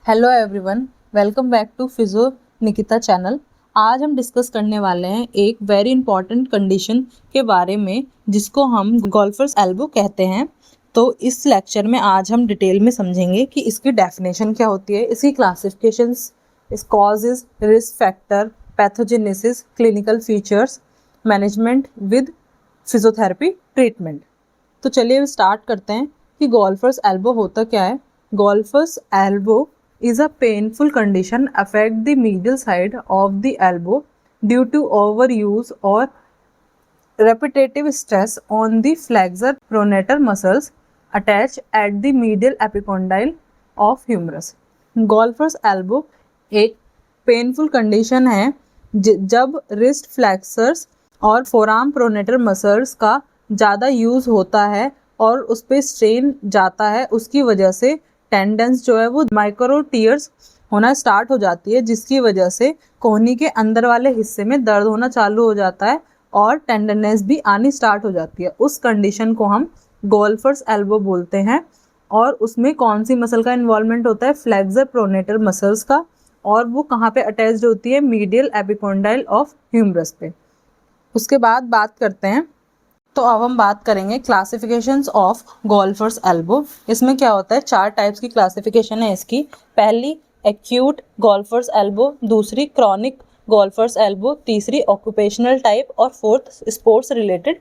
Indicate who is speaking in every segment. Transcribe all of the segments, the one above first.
Speaker 1: Hello everyone, welcome back to physio Nikita channel. आज हम discuss करने वाले हैं एक वेरी इंपॉर्टेंट कंडीशन के बारे में जिसको हम गोल्फर्स एल्बो कहते हैं। तो इस लेक्चर में आज हम डिटेल में समझेंगे कि इसकी डेफिनेशन क्या होती है, इसकी क्लासिफिकेशंस, इस causes, risk factor, pathogenesis, clinical features, management with physiotherapy treatment. तो चलिए स्टार्ट करते हैं कि गोल्फर्स एल्बो होता क्या है। Golfer's elbow is a painful condition affect the medial side of the elbow due to overuse or repetitive stress on the flexor pronator muscles attached at the medial epicondyle of humerus. Golfer's elbow एक painful condition है जब wrist फ्लैक्सर्स और forum pronator muscles का ज़्यादा use होता है और उस पर स्ट्रेन जाता है। उसकी वजह से टेंडेंस जो है वो माइक्रो टीयर्स होना स्टार्ट हो जाती है, जिसकी वजह से कोहनी के अंदर वाले हिस्से में दर्द होना चालू हो जाता है और टेंडरनेस भी आनी स्टार्ट हो जाती है। उस कंडीशन को हम गोल्फर्स एल्बो बोलते हैं। और उसमें कौन सी मसल का इन्वॉल्वमेंट होता है? फ्लेक्सर प्रोनेटर मसल्स का। और वो कहाँ पे अटैच्ड होती है? मीडियल एपिकोंडाइल ऑफ ह्यूमरस पे। उसके बाद बात करते हैं, तो अब हम बात करेंगे क्लासिफिकेशंस ऑफ गोल्फर्स एल्बो। इसमें क्या होता है? 4 टाइप्स की क्लासिफिकेशन है इसकी। पहली एक्यूट गोल्फर्स एल्बो, दूसरी क्रॉनिक गोल्फर्स एल्बो, तीसरी ऑक्यूपेशनल टाइप और फोर्थ स्पोर्ट्स रिलेटेड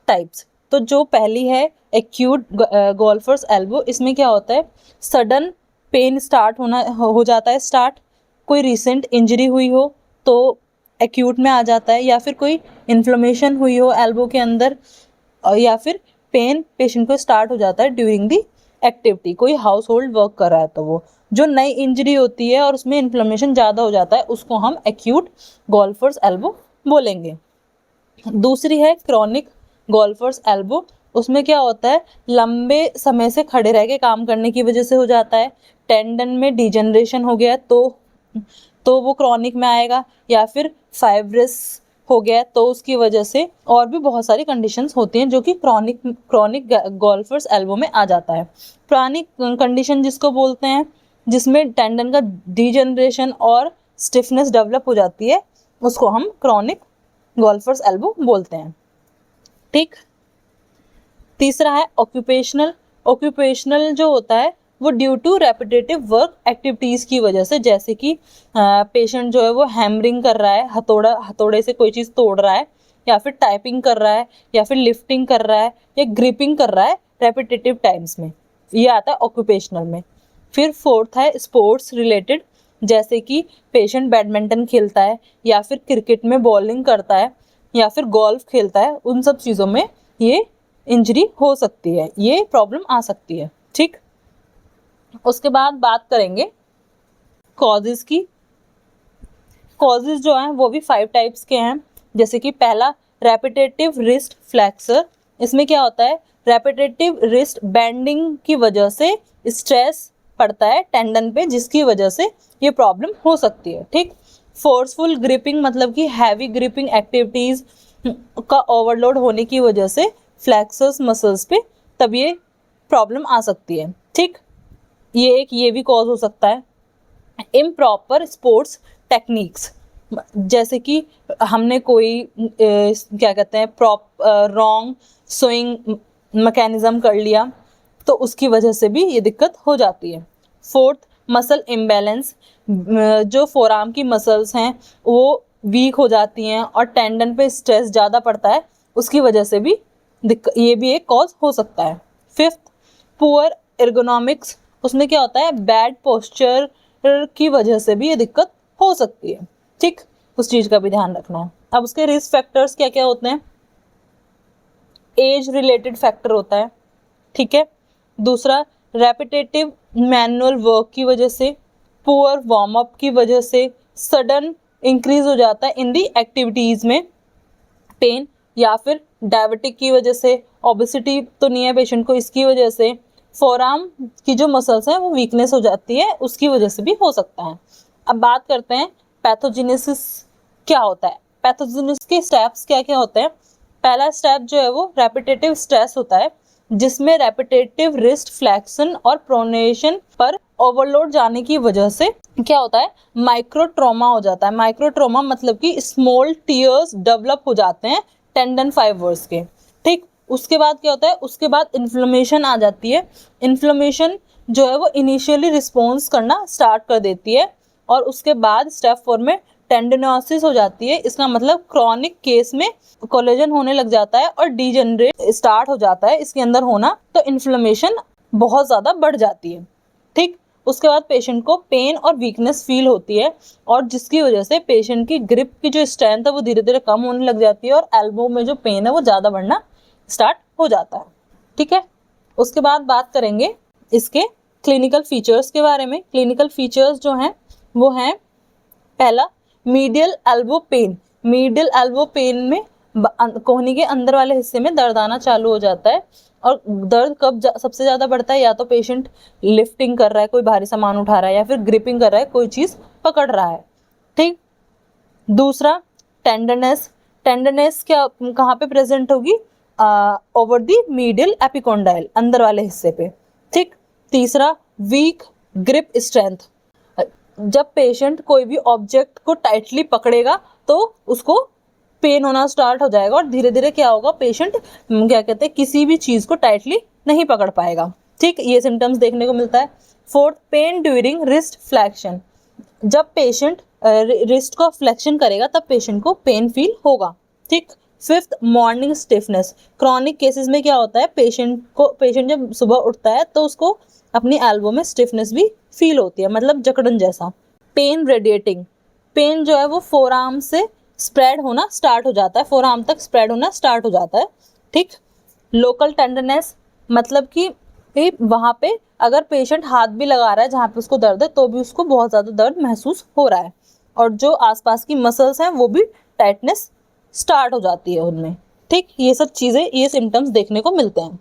Speaker 1: टाइप्स। तो जो पहली है एक्यूट गोल्फर्स एल्बो, इसमें क्या होता है? सडन पेन स्टार्ट हो जाता है। स्टार्ट कोई रिसेंट इंजरी हुई हो तो एक्यूट में आ जाता है, या फिर कोई इन्फ्लेमेशन हुई हो एल्बो के अंदर, या फिर पेन पेशेंट को स्टार्ट हो जाता है ड्यूरिंग दी एक्टिविटी, कोई हाउस होल्ड वर्क कर रहा है तो वो जो नई इंजरी होती है और उसमें इन्फ्लेमेशन ज़्यादा हो जाता है उसको हम एक्यूट गोल्फर्स एल्बो बोलेंगे। दूसरी है क्रॉनिक गोल्फर्स एल्बो। उसमें क्या होता है? लंबे समय से खड़े रह के काम करने की वजह से हो जाता है। टेंडन में डिजनरेशन हो गया तो वो क्रॉनिक में आएगा, या फिर फाइब्रस हो गया तो उसकी वजह से। और भी बहुत सारी कंडीशंस होती हैं जो कि क्रॉनिक गोल्फर्स एल्बो में आ जाता है। क्रॉनिक कंडीशन जिसको बोलते हैं जिसमें टेंडन का डिजनरेशन और स्टिफनेस डेवलप हो जाती है, उसको हम क्रॉनिक गोल्फर्स एल्बो बोलते हैं। ठीक। तीसरा है ऑक्यूपेशनल। ऑक्यूपेशनल जो होता है वो due to repetitive work activities की वजह से, जैसे कि पेशेंट जो है वो हैमरिंग कर रहा है, हथौड़े से कोई चीज़ तोड़ रहा है, या फिर टाइपिंग कर रहा है, या फिर लिफ्टिंग कर रहा है, या ग्रिपिंग कर रहा है रेपिटेटिव टाइम्स में, ये आता है ऑक्यूपेशनल में। फिर फोर्थ है स्पोर्ट्स रिलेटेड, जैसे कि पेशेंट बैडमिंटन खेलता है, या फिर क्रिकेट में बॉलिंग करता है, या फिर गोल्फ खेलता है, उन सब चीज़ों में ये इंजरी हो सकती है, ये प्रॉब्लम आ सकती है। ठीक। उसके बाद बात करेंगे कॉजेज की। कॉजेज जो हैं वो भी 5 टाइप्स के हैं। जैसे कि पहला रेपिटेटिव रिस्ट फ्लैक्सर। इसमें क्या होता है? रेपिटेटिव रिस्ट बेंडिंग की वजह से स्ट्रेस पड़ता है टेंडन पे, जिसकी वजह से ये प्रॉब्लम हो सकती है। ठीक। फोर्सफुल ग्रिपिंग, मतलब कि हैवी ग्रिपिंग एक्टिविटीज़ का ओवरलोड होने की वजह से फ्लैक्सर्स मसल्स पे तब ये प्रॉब्लम आ सकती है। ठीक। ये भी कॉज हो सकता है। इम्प्रॉपर स्पोर्ट्स टेक्निक्स, जैसे कि हमने कोई क्या कहते हैं रॉन्ग स्विंग मैकेनिज्म कर लिया तो उसकी वजह से भी ये दिक्कत हो जाती है। Fourth, muscle imbalance. जो फोरआर्म की मसल्स हैं वो वीक हो जाती हैं और टेंडन पे स्ट्रेस ज़्यादा पड़ता है, उसकी वजह से भी ये भी एक कॉज हो सकता है। Fifth, poor ergonomics. उसमें क्या होता है? बैड पोस्चर की वजह से भी ये दिक्कत हो सकती है। ठीक। उस चीज़ का भी ध्यान रखना है। अब उसके रिस्क फैक्टर्स क्या क्या होते हैं? एज रिलेटेड फैक्टर होता है। ठीक है। दूसरा, रेपिटेटिव मैनुअल वर्क की वजह से, पुअर वार्म अप की वजह से, सडन इंक्रीज हो जाता है इन दी एक्टिविटीज़ में पेन, या फिर डायबिटिक की वजह से, ओबेसिटी तो नहीं है पेशेंट को, इसकी वजह से फोरआर्म की जो मसल्स हैं वो वीकनेस हो जाती है, उसकी वजह से भी हो सकता है। अब बात करते हैं पैथोजेनेसिस क्या होता है। पैथोजेनेसिस के स्टेप्स क्या क्या होते हैं? पहला स्टेप जो है वो रेपिटेटिव स्ट्रेस होता है, जिसमें रेपिटेटिव रिस्ट फ्लैक्सन और प्रोनेशन पर ओवरलोड जाने की वजह से क्या होता है, माइक्रो ट्रॉमा हो जाता है। माइक्रो ट्रॉमा मतलब कि स्मॉल टीयर्स डेवलप हो जाते हैं टेंडन फाइबर्स के, ठीक। उसके बाद क्या होता है, उसके बाद इन्फ्लेमेशन आ जाती है। इन्फ्लेमेशन जो है वो इनिशियली रिस्पॉन्स करना स्टार्ट कर देती है और उसके बाद स्टेप 4 में टेंडनोसिस हो जाती है। इसका मतलब क्रॉनिक केस में कोलेजन होने लग जाता है और डीजनरेट स्टार्ट हो जाता है इसके अंदर होना, तो इन्फ्लेमेशन बहुत ज़्यादा बढ़ जाती है, ठीक। उसके बाद पेशेंट को पेन और वीकनेस फील होती है और जिसकी वजह से पेशेंट की ग्रिप की जो स्ट्रेंथ है वो धीरे धीरे कम होने लग जाती है और एल्बो में जो पेन है वो ज़्यादा बढ़ना स्टार्ट हो जाता है, ठीक है। उसके बाद बात करेंगे इसके क्लिनिकल फीचर्स के बारे में। क्लिनिकल फीचर्स जो हैं वो हैं, पहला medial elbow pain. Medial elbow pain में कोहनी के अंदर वाले हिस्से में दर्द आना चालू हो जाता है और दर्द कब सबसे ज़्यादा बढ़ता है, या तो पेशेंट लिफ्टिंग कर रहा है, कोई भारी सामान उठा रहा है, या फिर ग्रिपिंग कर रहा है, कोई चीज़ पकड़ रहा है, ठीक। दूसरा टेंडरनेस। टेंडरनेस क्या कहाँ पे प्रेजेंट होगी, ओवर द मीडियल एपिकोंडाइल, अंदर वाले हिस्से पे, ठीक। तीसरा वीक ग्रिप स्ट्रेंथ। जब पेशेंट कोई भी ऑब्जेक्ट को टाइटली पकड़ेगा तो उसको पेन होना स्टार्ट हो जाएगा और धीरे धीरे क्या होगा, पेशेंट क्या कहते हैं किसी भी चीज़ को टाइटली नहीं पकड़ पाएगा, ठीक। ये सिम्टम्स देखने को मिलता है। Fourth, pen during wrist flexion. जब पेशेंट रिस्ट को फ्लेक्शन करेगा तब पेशेंट को पेन फील होगा, ठीक। Fifth, morning stiffness. Chronic cases में क्या होता है, पेशेंट जब सुबह उठता है तो उसको अपनी एल्बो में स्टिफनेस भी फील होती है, मतलब जकड़न जैसा। Pen radiating. पेन जो है वो फोर आर्म से स्प्रेड होना स्टार्ट हो जाता है, फोर आर्म तक स्प्रेड होना स्टार्ट हो जाता है, ठीक। लोकल टेंडरनेस मतलब कि वहाँ पे अगर पेशेंट हाथ भी लगा रहा है जहाँ पे उसको दर्द है तो भी उसको बहुत ज़्यादा दर्द महसूस हो रहा है और जो आसपास की मसल्स हैं वो भी टाइटनेस स्टार्ट हो जाती है उनमें, ठीक। ये सब चीज़ें, ये सिम्टम्स देखने को मिलते हैं।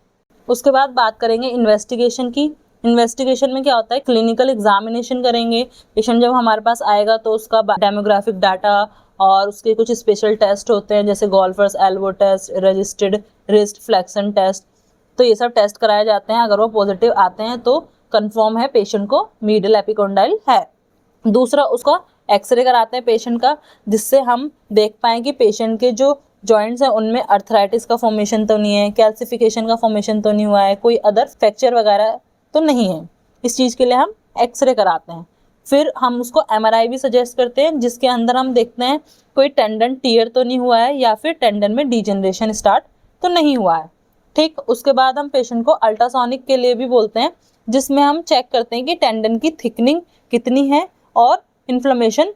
Speaker 1: उसके बाद बात करेंगे इन्वेस्टिगेशन की। इन्वेस्टिगेशन में क्या होता है, क्लिनिकल एग्जामिनेशन करेंगे। पेशेंट जब हमारे पास आएगा तो उसका डेमोग्राफिक डाटा और उसके कुछ स्पेशल टेस्ट होते हैं जैसे golfers elbow test, registered wrist flexion test, तो ये सब टेस्ट कराए जाते हैं। अगर वो पॉजिटिव आते हैं तो कंफर्म है पेशेंट को मीडियल एपिकोंडाइल है। दूसरा, उसका एक्सरे कराते हैं पेशेंट का, जिससे हम देख पाएँ कि पेशेंट के जो जॉइंट्स हैं उनमें अर्थराइटिस का फॉर्मेशन तो नहीं है, कैल्सिफिकेशन का फॉर्मेशन तो नहीं हुआ है, कोई अदर फ्रैक्चर वगैरह तो नहीं है। इस चीज़ के लिए हम एक्सरे कराते हैं। फिर हम उसको एमआरआई भी सजेस्ट करते हैं जिसके अंदर हम देखते हैं कोई टेंडन टीयर तो नहीं हुआ है या फिर टेंडन में डिजनरेशन स्टार्ट तो नहीं हुआ है, ठीक। उसके बाद हम पेशेंट को अल्ट्रासोनिक के लिए भी बोलते हैं जिसमें हम चेक करते हैं कि टेंडन की थिकनिंग कितनी है और इन्फ्लेमेशन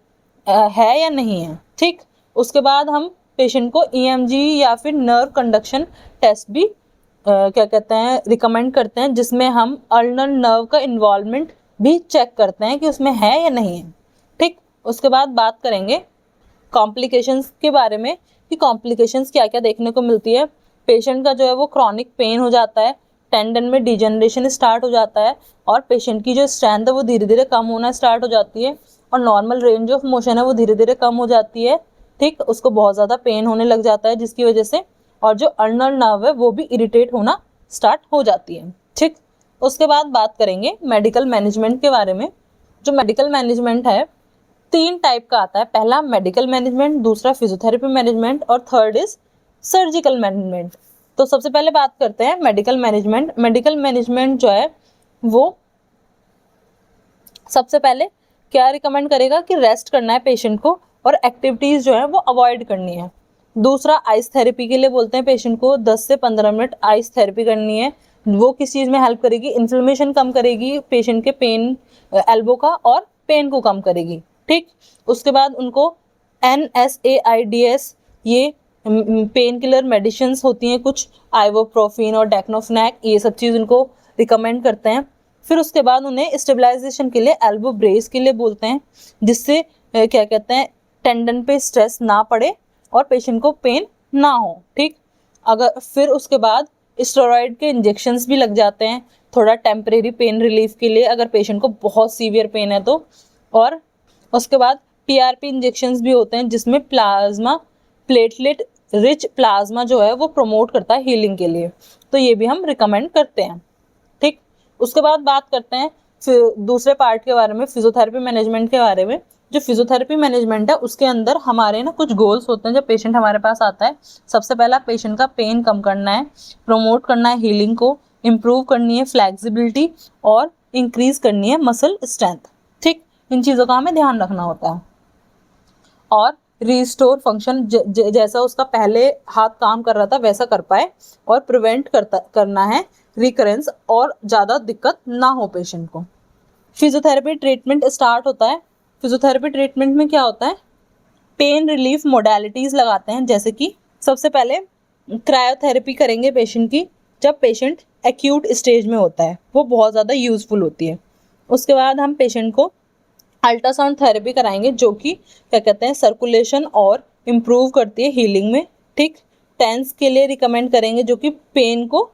Speaker 1: है या नहीं है, ठीक। उसके बाद हम पेशेंट को ईएमजी या फिर नर्व कंडक्शन टेस्ट भी क्या कहते हैं रिकमेंड करते हैं, जिसमें हम अल्नर नर्व का इन्वॉल्वमेंट भी चेक करते हैं कि उसमें है या नहीं है, ठीक। उसके बाद बात करेंगे कॉम्प्लिकेशंस के बारे में कि कॉम्प्लिकेशंस क्या क्या देखने को मिलती है। पेशेंट का जो है वो क्रॉनिक पेन हो जाता है, टेंडन में डिजनरेशन स्टार्ट हो जाता है और पेशेंट की जो स्ट्रेंथ है वो धीरे धीरे कम होना स्टार्ट हो जाती है और नॉर्मल रेंज ऑफ मोशन है वो धीरे धीरे कम हो जाती है, ठीक। उसको बहुत ज़्यादा पेन होने लग जाता है जिसकी वजह से, और जो अल्नर नर्व है वो भी इरिटेट होना स्टार्ट हो जाती है, ठीक। उसके बाद बात करेंगे मेडिकल मैनेजमेंट के बारे में। जो मेडिकल मैनेजमेंट है 3 टाइप का आता है, पहला मेडिकल मैनेजमेंट, दूसरा फिजियोथेरेपी मैनेजमेंट और थर्ड इज सर्जिकल मैनेजमेंट। तो सबसे पहले बात करते हैं मेडिकल मैनेजमेंट। मेडिकल मैनेजमेंट जो है वो सबसे पहले क्या रिकमेंड करेगा कि रेस्ट करना है पेशेंट को और एक्टिविटीज़ जो है वो अवॉइड करनी है। दूसरा, आइस थेरेपी के लिए बोलते हैं पेशेंट को 10 से 15 मिनट आइस थेरेपी करनी है। वो किस चीज़ में हेल्प करेगी, इन्फ्लेमेशन कम करेगी पेशेंट के पेन एल्बो का और पेन को कम करेगी, ठीक। उसके बाद उनको NSAIDs ये पेन किलर मेडिसिन्स होती हैं कुछ, आइवोप्रोफिन और डेक्नोफेनाक, ये सब चीज़ उनको रिकमेंड करते हैं। फिर उसके बाद उन्हें स्टेबलाइजेशन के लिए एल्बो ब्रेस के लिए बोलते हैं जिससे क्या कहते हैं टेंडन पे स्ट्रेस ना पड़े और पेशेंट को पेन ना हो, ठीक। अगर फिर उसके बाद स्टेरॉइड के इंजेक्शंस भी लग जाते हैं थोड़ा टेम्परेरी पेन रिलीफ के लिए अगर पेशेंट को बहुत सीवियर पेन है तो। और उसके बाद PRP इंजेक्शंस भी होते हैं जिसमें प्लाज्मा प्लेटलेट रिच प्लाज्मा जो है वो प्रमोट करता है हीलिंग के लिए, तो ये भी हम रिकमेंड करते हैं, ठीक। उसके बाद बात करते हैं दूसरे पार्ट के बारे में, फिजियोथेरेपी मैनेजमेंट के बारे में। जो फिजियोथेरेपी मैनेजमेंट है उसके अंदर हमारे ना कुछ गोल्स होते हैं। जब पेशेंट हमारे पास आता है, सबसे पहला पेशेंट का पेन कम करना है, प्रमोट करना है हीलिंग को, इम्प्रूव करनी है फ्लेक्सिबिलिटी और इंक्रीज करनी है मसल स्ट्रेंथ। ठीक, इन चीज़ों का हमें ध्यान रखना होता है। और रिस्टोर फंक्शन, जैसा उसका पहले हाथ काम कर रहा था वैसा कर पाए, और प्रिवेंट करना है रिकरेंस और ज़्यादा दिक्कत ना हो पेशेंट को। फिजियोथेरेपी ट्रीटमेंट स्टार्ट होता है। फिजियोथेरेपी ट्रीटमेंट में क्या होता है, पेन रिलीफ मोडालिटीज़ लगाते हैं। जैसे कि सबसे पहले क्रायोथेरेपी करेंगे पेशेंट की, जब पेशेंट एक्यूट स्टेज में होता है, वो बहुत ज़्यादा यूज़फुल होती है। उसके बाद हम पेशेंट को अल्ट्रासाउंड थेरेपी कराएंगे, जो कि क्या कहते हैं, सर्कुलेशन और इम्प्रूव करती है हीलिंग में। ठीक, टेंस के लिए रिकमेंड करेंगे, जो कि पेन को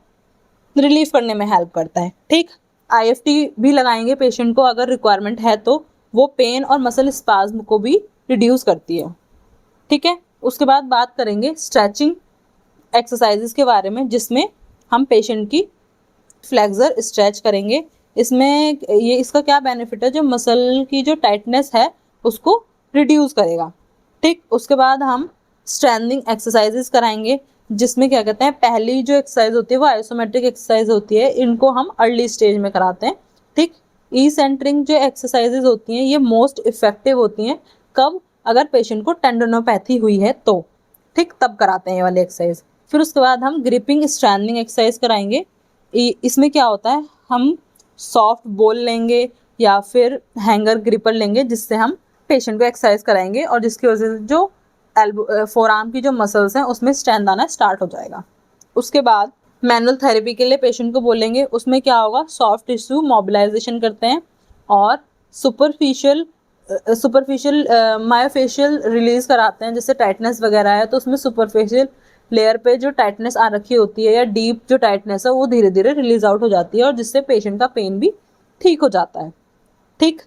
Speaker 1: रिलीफ करने में हेल्प करता है। ठीक, IFT भी लगाएंगे पेशेंट को अगर रिक्वायरमेंट है तो, वो पेन और मसल स्पाज्म को भी रिड्यूस करती है। ठीक है, उसके बाद बात करेंगे स्ट्रेचिंग एक्सरसाइजेस के बारे में, जिसमें हम पेशेंट की फ्लेक्सर स्ट्रेच करेंगे। इसमें ये इसका क्या बेनिफिट है, जो मसल की जो टाइटनेस है उसको रिड्यूस करेगा। ठीक, उसके बाद हम स्ट्रेंथनिंग एक्सरसाइजेस कराएंगे, जिसमें क्या कहते हैं, पहली जो एक्सरसाइज होती है वो आइसोमेट्रिक एक्सरसाइज होती है, इनको हम अर्ली स्टेज में कराते हैं। ठीक, ई सेंटरिंग जो एक्सरसाइजेज होती हैं ये मोस्ट इफेक्टिव होती हैं कब, अगर पेशेंट को टेंडनोपैथी हुई है तो। ठीक, तब कराते हैं ये वाली एक्सरसाइज। फिर उसके बाद हम ग्रिपिंग स्ट्रेंथनिंग एक्सरसाइज कराएंगे। इसमें क्या होता है, हम सॉफ्ट बॉल लेंगे या फिर हैंगर ग्रिपर लेंगे, जिससे हम पेशेंट को एक्सरसाइज कराएंगे और जिसकी वजह से जो फोरआर्म की जो मसल्स हैं उसमें स्ट्रेंथ आना स्टार्ट हो जाएगा। उसके बाद मैनुअल थेरेपी के लिए पेशेंट को बोलेंगे, उसमें क्या होगा, सॉफ्ट टिश्यू मोबिलाइजेशन करते हैं और सुपरफिशियल मायोफेशियल रिलीज कराते हैं। जैसे टाइटनेस वगैरह है तो उसमें सुपरफिशियल लेयर पे जो टाइटनेस आ रखी होती है या डीप जो टाइटनेस है वो धीरे धीरे रिलीज आउट हो जाती है, और जिससे पेशेंट का पेन भी ठीक हो जाता है। ठीक,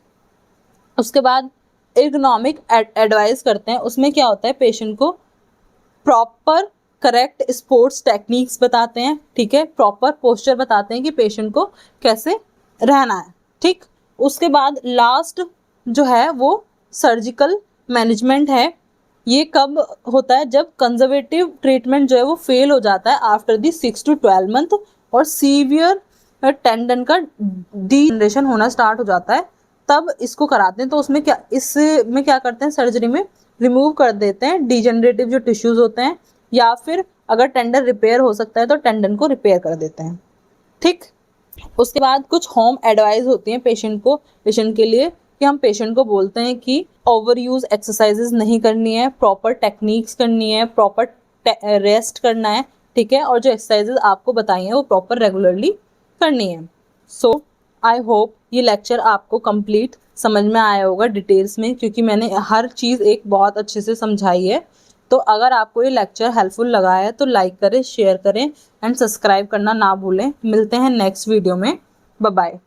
Speaker 1: उसके बाद एर्गोनॉमिक एडवाइस करते हैं। उसमें क्या होता है, पेशेंट को प्रॉपर करेक्ट स्पोर्ट्स टेक्निक्स बताते हैं। ठीक है, प्रॉपर पोस्चर बताते हैं कि पेशेंट को कैसे रहना है। ठीक, उसके बाद लास्ट जो है वो सर्जिकल मैनेजमेंट है। ये कब होता है, जब कंजर्वेटिव ट्रीटमेंट जो है वो फेल हो जाता है आफ्टर दी 6 to 12 मंथ, और सीवियर टेंडन का डीजनरेशन होना स्टार्ट हो जाता है, तब इसको कराते हैं। तो उसमें क्या, इसमें क्या करते हैं, सर्जरी में रिमूव कर देते हैं डीजनरेटिव जो टिश्यूज होते हैं, या फिर अगर टेंडन रिपेयर हो सकता है तो टेंडन को रिपेयर कर देते हैं। ठीक, उसके बाद कुछ होम एडवाइस होती हैं पेशेंट के लिए, कि हम पेशेंट को बोलते हैं कि ओवर यूज एक्सरसाइजेज नहीं करनी है, प्रॉपर टेक्निक्स करनी है, प्रॉपर रेस्ट करना है। ठीक है, और जो एक्सरसाइजेज आपको बताई हैं वो प्रॉपर रेगुलरली करनी है। सो आई होप ये लेक्चर आपको कंप्लीट समझ में आया होगा डिटेल्स में, क्योंकि मैंने हर चीज़ एक बहुत अच्छे से समझाई है। तो अगर आपको ये लेक्चर हेल्पफुल लगा है तो लाइक करें, शेयर करें एंड सब्सक्राइब करना ना भूलें। मिलते हैं नेक्स्ट वीडियो में। Bye bye.